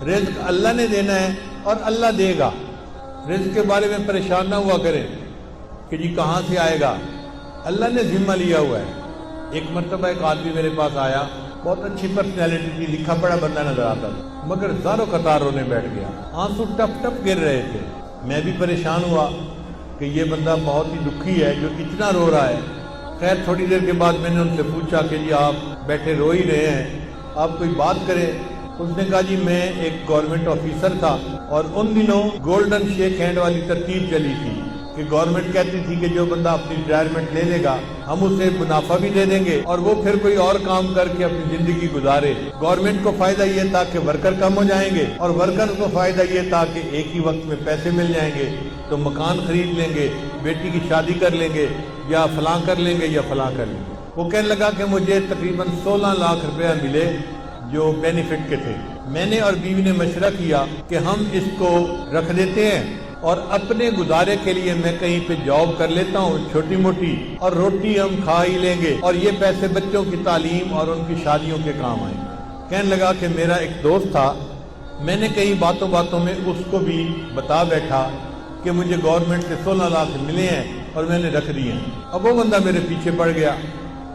رزق اللہ نے دینا ہے اور اللہ دے گا. رزق کے بارے میں پریشان نہ ہوا کریں کہ جی کہاں سے آئے گا. اللہ نے ذمہ لیا ہوا ہے. ایک مرتبہ ایک آدمی میرے پاس آیا, بہت اچھی پرسنالٹی تھی, لکھا پڑھا بندہ نظر آتا تھا, مگر زاروں قطار رونے بیٹھ گیا, آنسو ٹپ ٹپ گر رہے تھے. میں بھی پریشان ہوا کہ یہ بندہ بہت ہی دکھی ہے جو اتنا رو رہا ہے. خیر تھوڑی دیر کے بعد میں نے ان سے پوچھا کہ جی آپ بیٹھے رو ہی رہے ہیں, آپ کوئی بات کریں. اس نے کہا جی میں ایک گورنمنٹ آفیسر تھا اور ان دنوں گولڈن شیک ہینڈ والی ترتیب چلی تھی کہ گورنمنٹ کہتی تھی کہ جو بندہ اپنی ریٹائرمنٹ لے لے گا ہم اسے منافع بھی دے دیں گے اور وہ پھر کوئی اور کام کر کے اپنی زندگی گزارے. گورنمنٹ کو فائدہ یہ تھا کہ ورکر کم ہو جائیں گے اور ورکر کو فائدہ یہ تھا کہ ایک ہی وقت میں پیسے مل جائیں گے تو مکان خرید لیں گے, بیٹی کی شادی کر لیں گے, یا فلاں کر لیں گے یا فلاں کر لیں گے. وہ کہنے لگا کہ مجھے تقریباً 16 لاکھ روپیہ ملے جو بینیفٹ کے تھے. میں نے اور بیوی نے مشورہ کیا کہ ہم اس کو رکھ دیتے ہیں اور اپنے گزارے کے لیے میں کہیں پہ جاب کر لیتا ہوں چھوٹی موٹی, اور روٹی ہم کھا ہی لیں گے اور یہ پیسے بچوں کی تعلیم اور ان کی شادیوں کے کام آئیں. کہنے لگا کہ میرا ایک دوست تھا, میں نے کئی باتوں میں اس کو بھی بتا بیٹھا کہ مجھے گورنمنٹ سے 16 لاکھ ملے ہیں اور میں نے رکھ دیے ہیں. اب وہ بندہ میرے پیچھے پڑ گیا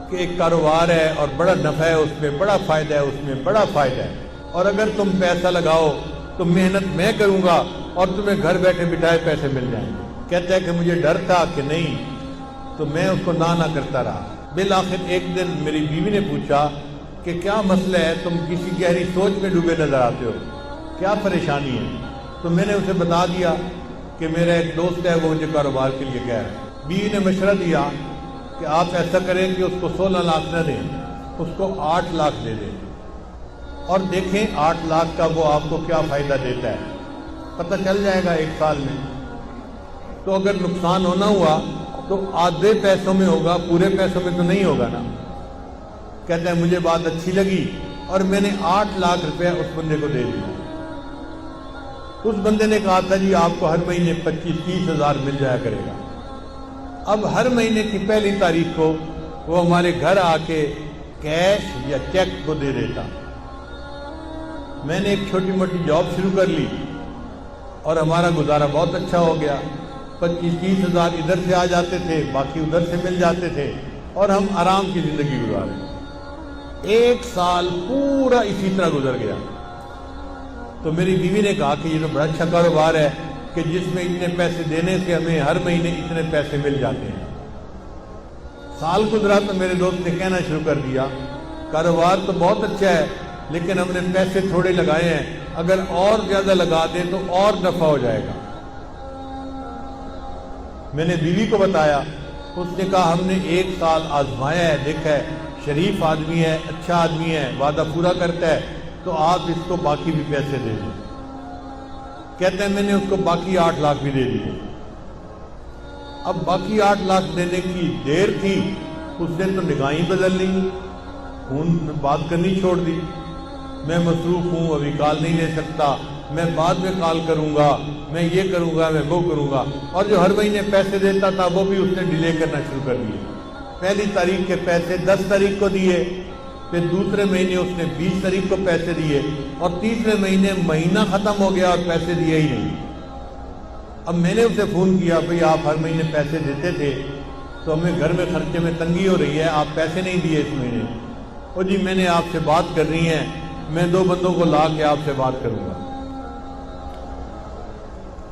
کہ ایک کاروبار ہے اور بڑا نفع ہے اس میں, بڑا فائدہ ہے اس میں, بڑا فائدہ ہے, اور اگر تم پیسہ لگاؤ تو محنت میں کروں گا اور تمہیں گھر بیٹھے بٹھائے پیسے مل جائیں گے. کہتا ہے کہ مجھے ڈر تھا کہ نہیں, تو میں اس کو نہ کرتا رہا. بالآخر ایک دن میری بیوی نے پوچھا کہ کیا مسئلہ ہے, تم کسی گہری سوچ میں ڈوبے نظر آتے ہو, کیا پریشانی ہے؟ تو میں نے اسے بتا دیا کہ میرا ایک دوست ہے وہ مجھے کاروبار کے لیے کہہ رہا ہے. بیوی نے مشورہ دیا کہ آپ ایسا کریں کہ اس کو 16 لاکھ نہ دیں, اس کو 8 لاکھ دے دیں اور دیکھیں 8 لاکھ کا وہ آپ کو کیا فائدہ دیتا ہے, پتہ چل جائے گا 1 سال میں. تو اگر نقصان ہونا ہوا تو آدھے پیسوں میں ہوگا, پورے پیسوں میں تو نہیں ہوگا نا. کہتے ہیں مجھے بات اچھی لگی اور میں نے 8 لاکھ روپے اس بندے کو دے دیا. اس بندے نے کہا تھا جی آپ کو ہر مہینے 25-30 ہزار مل جایا کرے گا. اب ہر مہینے کی پہلی تاریخ کو وہ ہمارے گھر آ کے کیش یا چیک کو دے دیتا. میں نے ایک چھوٹی موٹی جاب شروع کر لی اور ہمارا گزارا بہت اچھا ہو گیا. 25-30 ہزار ادھر سے آ جاتے تھے, باقی ادھر سے مل جاتے تھے اور ہم آرام کی زندگی گزارے. 1 سال پورا اسی طرح گزر گیا. تو میری بیوی نے کہا کہ یہ تو بڑا اچھا کاروبار ہے کہ جس میں اتنے پیسے دینے سے ہمیں ہر مہینے اتنے پیسے مل جاتے ہیں. سال گزرا تو میرے دوست نے کہنا شروع کر دیا کاروبار تو بہت اچھا ہے لیکن ہم نے پیسے تھوڑے لگائے ہیں, اگر اور زیادہ لگا دیں تو اور نفع ہو جائے گا. میں نے بیوی کو بتایا, اس نے کہا ہم نے 1 سال آزمایا ہے, دیکھا ہے شریف آدمی ہے, اچھا آدمی ہے, وعدہ پورا کرتا ہے, تو آپ اس کو باقی بھی پیسے دے دیں. کہتے ہیں میں نے اس کو باقی 8 لاکھ بھی دے دیے. اب باقی 8 لاکھ دینے کی دیر تھی, اس نے تو نگاہیں بدل لی, فون میں بات کرنی چھوڑ دی. میں مصروف ہوں, ابھی کال نہیں لے سکتا, میں بعد میں کال کروں گا, میں یہ کروں گا, میں وہ کروں گا. اور جو ہر مہینے پیسے دیتا تھا وہ بھی اس نے ڈیلے کرنا شروع کر دیے. پہلی تاریخ کے پیسے 10 تاریخ کو دیے, پھر دوسرے مہینے اس نے 20 تاریخ کو پیسے دیے, اور تیسرے مہینے مہینہ ختم ہو گیا اور پیسے دیے ہی نہیں. اب میں نے اسے فون کیا, بھئی آپ ہر مہینے پیسے دیتے تھے تو ہمیں گھر میں خرچے میں تنگی ہو رہی ہے, آپ پیسے نہیں دیے اس مہینے. او جی میں نے آپ سے بات کرنی ہے, میں 2 بندوں کو لا کے آپ سے بات کروں گا.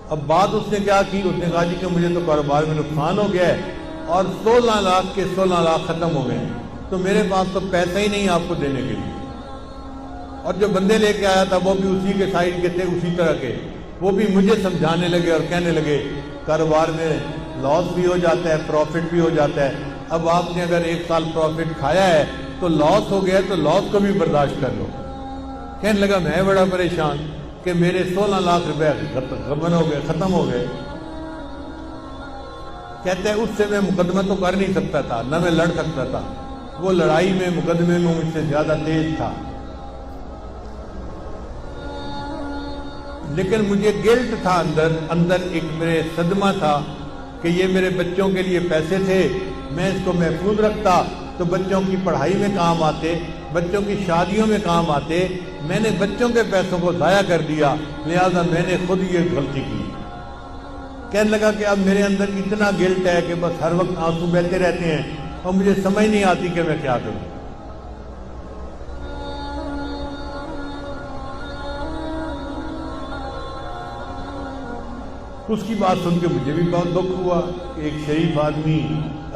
اب بات اس نے کیا کی, اس نے کہا جی کہ مجھے تو کاروبار میں نقصان ہو گیا ہے اور 16 لاکھ کے 16 لاکھ ختم ہو گئے ہیں, تو میرے پاس تو پیسہ ہی نہیں آپ کو دینے کے لیے. اور جو بندے لے کے آیا تھا وہ بھی اسی کے سائڈ کے تھے, اسی طرح کے. وہ بھی مجھے سمجھانے لگے اور کہنے لگے کاروبار میں لاس بھی ہو جاتا ہے, پروفٹ بھی ہو جاتا ہے. اب آپ نے اگر 1 سال پروفٹ کھایا ہے تو لاس ہو گیا تو لاس کو بھی برداشت کر لو. کہنے لگا میں بڑا پریشان کہ میرے 16 لاکھ روپے ختم ہو گئے. کہتے ہیں اس سے میں مقدمہ تو کر نہیں سکتا تھا, نہ میں لڑ سکتا تھا, وہ لڑائی میں مقدمے میں مجھ سے زیادہ تیز تھا. لیکن مجھے گلٹ تھا اندر ایک میرے صدمہ تھا کہ یہ میرے بچوں کے لیے پیسے تھے, میں اس کو محفوظ رکھتا تو بچوں کی پڑھائی میں کام آتے, بچوں کی شادیوں میں کام آتے، میں نے بچوں کے پیسوں کو ضائع کر دیا، لہذا میں نے خود یہ غلطی کی۔ کہنے لگا کہ اب میرے اندر اتنا گلٹ ہے کہ بس ہر وقت آنسو بہتے رہتے ہیں اور مجھے سمجھ نہیں آتی کہ میں کیا کروں۔ اس کی بات سن کے مجھے بھی بہت دکھ ہوا کہ ایک شریف آدمی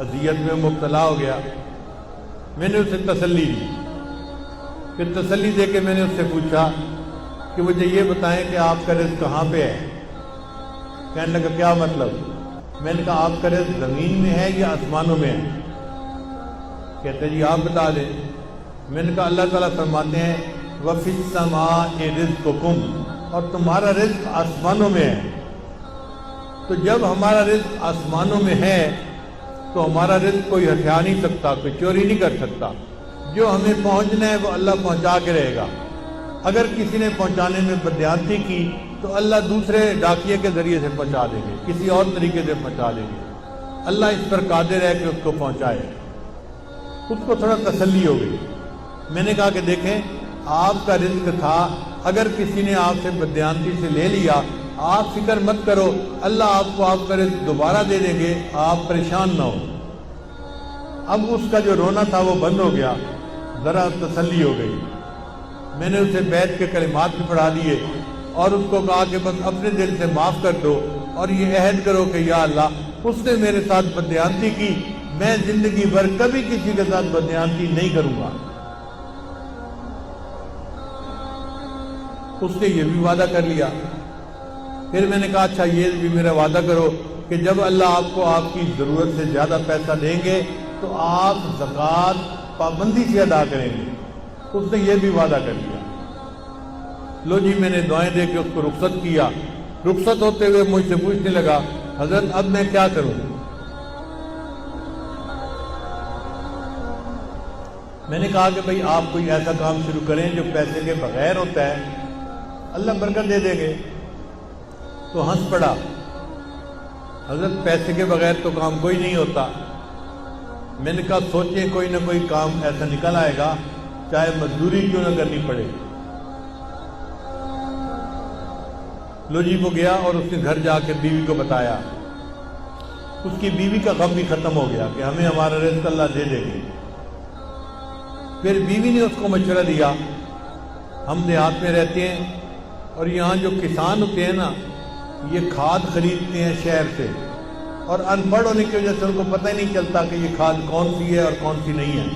اذیت میں مبتلا ہو گیا۔ میں نے اسے تسلی دی، پھر تسلی دے کے میں نے اس سے پوچھا کہ مجھے یہ بتائیں کہ آپ کا رزق کہاں پہ ہے؟ کہنے لگا کیا مطلب؟ میں نے کہا آپ کا رزق زمین میں ہے یا آسمانوں میں ہے؟ کہتے جی آپ بتا دیں۔ میں نے کہا اللہ تعالیٰ فرماتے ہیں وَفِي السَّمَاءِ رِزْقُكُمْ، اور تمہارا رزق آسمانوں میں ہے۔ تو جب ہمارا رزق آسمانوں میں ہے تو ہمارا رزق کوئی ہتھیا نہیں سکتا، کوئی چوری نہیں کر سکتا۔ جو ہمیں پہنچنا ہے وہ اللہ پہنچا کے رہے گا۔ اگر کسی نے پہنچانے میں بدیانتی کی تو اللہ دوسرے ڈاکیے کے ذریعے سے پہنچا دیں گے، کسی اور طریقے سے پہنچا دیں گے۔ اللہ اس پر قادر ہے کہ اس کو پہنچائے۔ اس کو تھوڑا تسلی ہو گئی۔ میں نے کہا کہ دیکھیں آپ کا رزق تھا، اگر کسی نے آپ سے بدیانتی سے لے لیا آپ فکر مت کرو، اللہ آپ کو آپ کا رزق دوبارہ دے دیں گے، آپ پریشان نہ ہو۔ اب اس کا جو رونا تھا وہ بند ہو گیا، ذرا تسلی ہو گئی۔ میں نے اسے بیت کے کلمات بھی پڑھا دیے اور اس کو کہا کہ بس اپنے دل سے معاف کر دو اور یہ عہد کرو کہ یا اللہ اس نے میرے ساتھ بدیانتی کی، میں زندگی بھر کبھی کسی کے ساتھ بدیانتی نہیں کروں گا۔ اس نے یہ بھی وعدہ کر لیا۔ پھر میں نے کہا اچھا یہ بھی میرا وعدہ کرو کہ جب اللہ آپ کو آپ کی ضرورت سے زیادہ پیسہ دیں گے تو آپ زکوٰۃ پابندی سے ادا کریں گے۔ اس نے یہ بھی وعدہ کر لیا۔ لو جی میں نے دعائیں دے کے اس کو رخصت کیا۔ رخصت ہوتے ہوئے مجھ سے پوچھنے لگا حضرت اب میں کیا کروں؟ میں نے کہا کہ بھئی آپ کوئی ایسا کام شروع کریں جو پیسے کے بغیر ہوتا ہے، اللہ برکت دے دیں گے۔ تو ہنس پڑا، حضرت پیسے کے بغیر تو کام کوئی نہیں ہوتا۔ میں نے کہا سوچیں کوئی نہ کوئی کام ایسا نکل آئے گا، چاہے مزدوری کیوں نہ کرنی پڑے۔ لو جی وہ گیا اور اس نے گھر جا کے بیوی کو بتایا۔ اس کی بیوی کا غم بھی ختم ہو گیا کہ ہمیں ہمارا رزق اللہ دے دے گی۔ پھر بیوی نے اس کو مشورہ دیا، ہم دیہات میں رہتے ہیں اور یہاں جو کسان ہوتے ہیں نا یہ کھاد خریدتے ہیں شہر سے، اور ان پڑھ ہونے کی وجہ سے ان کو پتہ ہی نہیں چلتا کہ یہ کھاد کون سی ہے اور کون سی نہیں ہے۔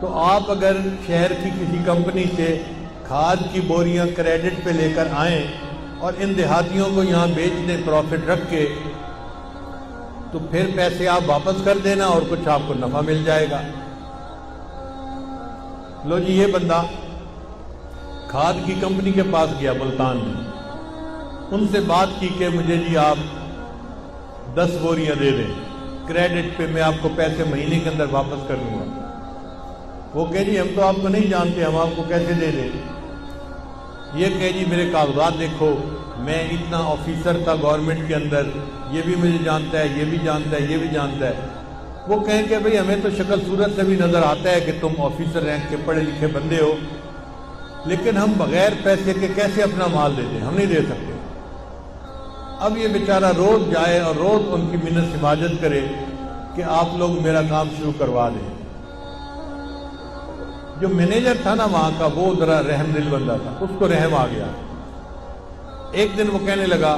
تو آپ اگر شہر کی کسی کمپنی سے کھاد کی بوریاں کریڈٹ پہ لے کر آئیں اور ان دیہاتیوں کو یہاں بیچ دیں پروفٹ رکھ کے، تو پھر پیسے آپ واپس کر دینا اور کچھ آپ کو نفع مل جائے گا۔ لو جی یہ بندہ کھاد کی کمپنی کے پاس گیا ملتان میں، ان سے بات کی کہ مجھے جی آپ 10 بوریاں دے دیں کریڈٹ پہ، میں آپ کو پیسے مہینے کے اندر واپس کر دوں گا۔ وہ کہے جی ہم تو آپ کو نہیں جانتے، ہم آپ کو کیسے دے دیں؟ یہ کہے جی میرے کاغذات دیکھو، میں اتنا آفیسر تھا گورنمنٹ کے اندر، یہ بھی مجھے جانتا ہے، یہ بھی جانتا ہے، یہ بھی جانتا ہے۔ وہ کہیں کہ بھئی ہمیں تو شکل صورت سے بھی نظر آتا ہے کہ تم آفیسر رینک کے پڑھے لکھے بندے ہو، لیکن ہم بغیر پیسے کے کیسے اپنا مال دے دیں؟ ہم نہیں دے سکتے۔ اب یہ بیچارہ روز جائے اور روز ان کی منت سماجت کرے کہ آپ لوگ میرا کام شروع کروا دیں۔ جو مینیجر تھا نا وہاں کا وہ ذرا رحم دل بندہ تھا، اس کو رحم آ گیا۔ ایک دن وہ کہنے لگا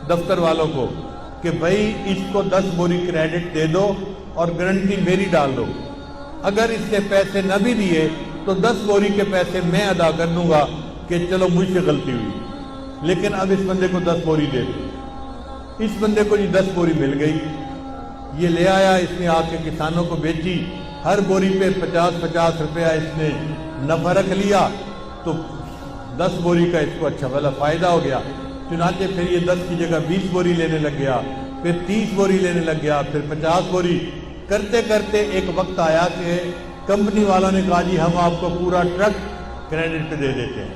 دفتر والوں کو کہ بھائی اس کو 10 بوری کریڈٹ دے دو اور گارنٹی میری ڈال دو، اگر اس نے پیسے نہ بھی دیے تو 10 بوری کے پیسے میں ادا کر دوں گا کہ چلو مجھ سے غلطی ہوئی، لیکن اب اس بندے کو 10 بوری دے دو۔ اس بندے کو 10 بوری مل گئی، یہ لے آیا، اس نے آ کے کسانوں کو بیچی، ہر بوری پہ 50-50 روپیہ اس نے نفع رکھ لیا، تو 10 بوری کا اس کو اچھا بھلا فائدہ ہو گیا۔ چنانچہ پھر یہ 10 کی جگہ 20 بوری لینے لگ گیا، پھر 30 بوری لینے لگ گیا، پھر 50 بوری کرتے کرتے ایک وقت آیا کہ کمپنی والوں نے کہا جی ہم آپ کو پورا ٹرک کریڈٹ پہ دے دیتے ہیں۔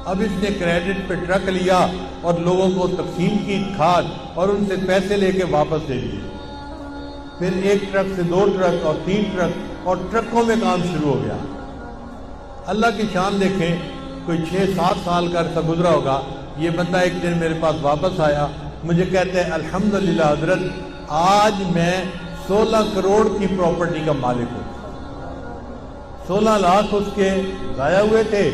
اب اس نے کریڈٹ پہ ٹرک لیا اور لوگوں کو تقسیم کی کھاد اور ان سے پیسے لے کے واپس دے دیے۔ پھر 1 ٹرک سے 2 ٹرک اور 3 ٹرک اور ٹرکوں میں کام شروع ہو گیا۔ اللہ کی شان دیکھیں، کوئی 6-7 سال کا عرصہ گزرا ہوگا، یہ بندہ ایک دن میرے پاس واپس آیا، مجھے کہتے ہیں الحمدللہ حضرت آج میں 16 کروڑ کی پراپرٹی کا مالک ہوں۔ 16 لاکھ اس کے ضائع ہوئے تھے،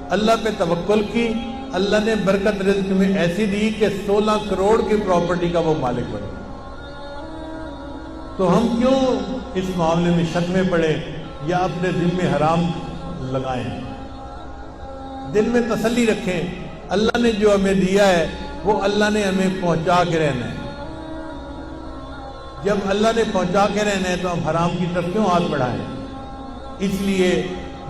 اللہ پہ توکل کی، اللہ نے برکت رزق میں ایسی دی کہ 16 کروڑ کی پراپرٹی کا وہ مالک بنے۔ تو ہم کیوں اس معاملے میں شک میں پڑے یا اپنے دل میں حرام لگائیں؟ دل میں تسلی رکھیں، اللہ نے جو ہمیں دیا ہے وہ اللہ نے ہمیں پہنچا کے رہنا ہے۔ جب اللہ نے پہنچا کے رہنا ہے تو ہم حرام کی طرف کیوں ہاتھ بڑھائیں؟ اس لیے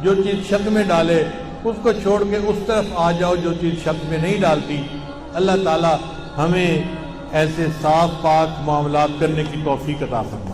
جو چیز شک میں ڈالے اس کو چھوڑ کے اس طرف آ جاؤ جو چیز شک میں نہیں ڈالتی۔ اللہ تعالی ہمیں ایسے صاف پاک معاملات کرنے کی توفیق عطا فرمائے۔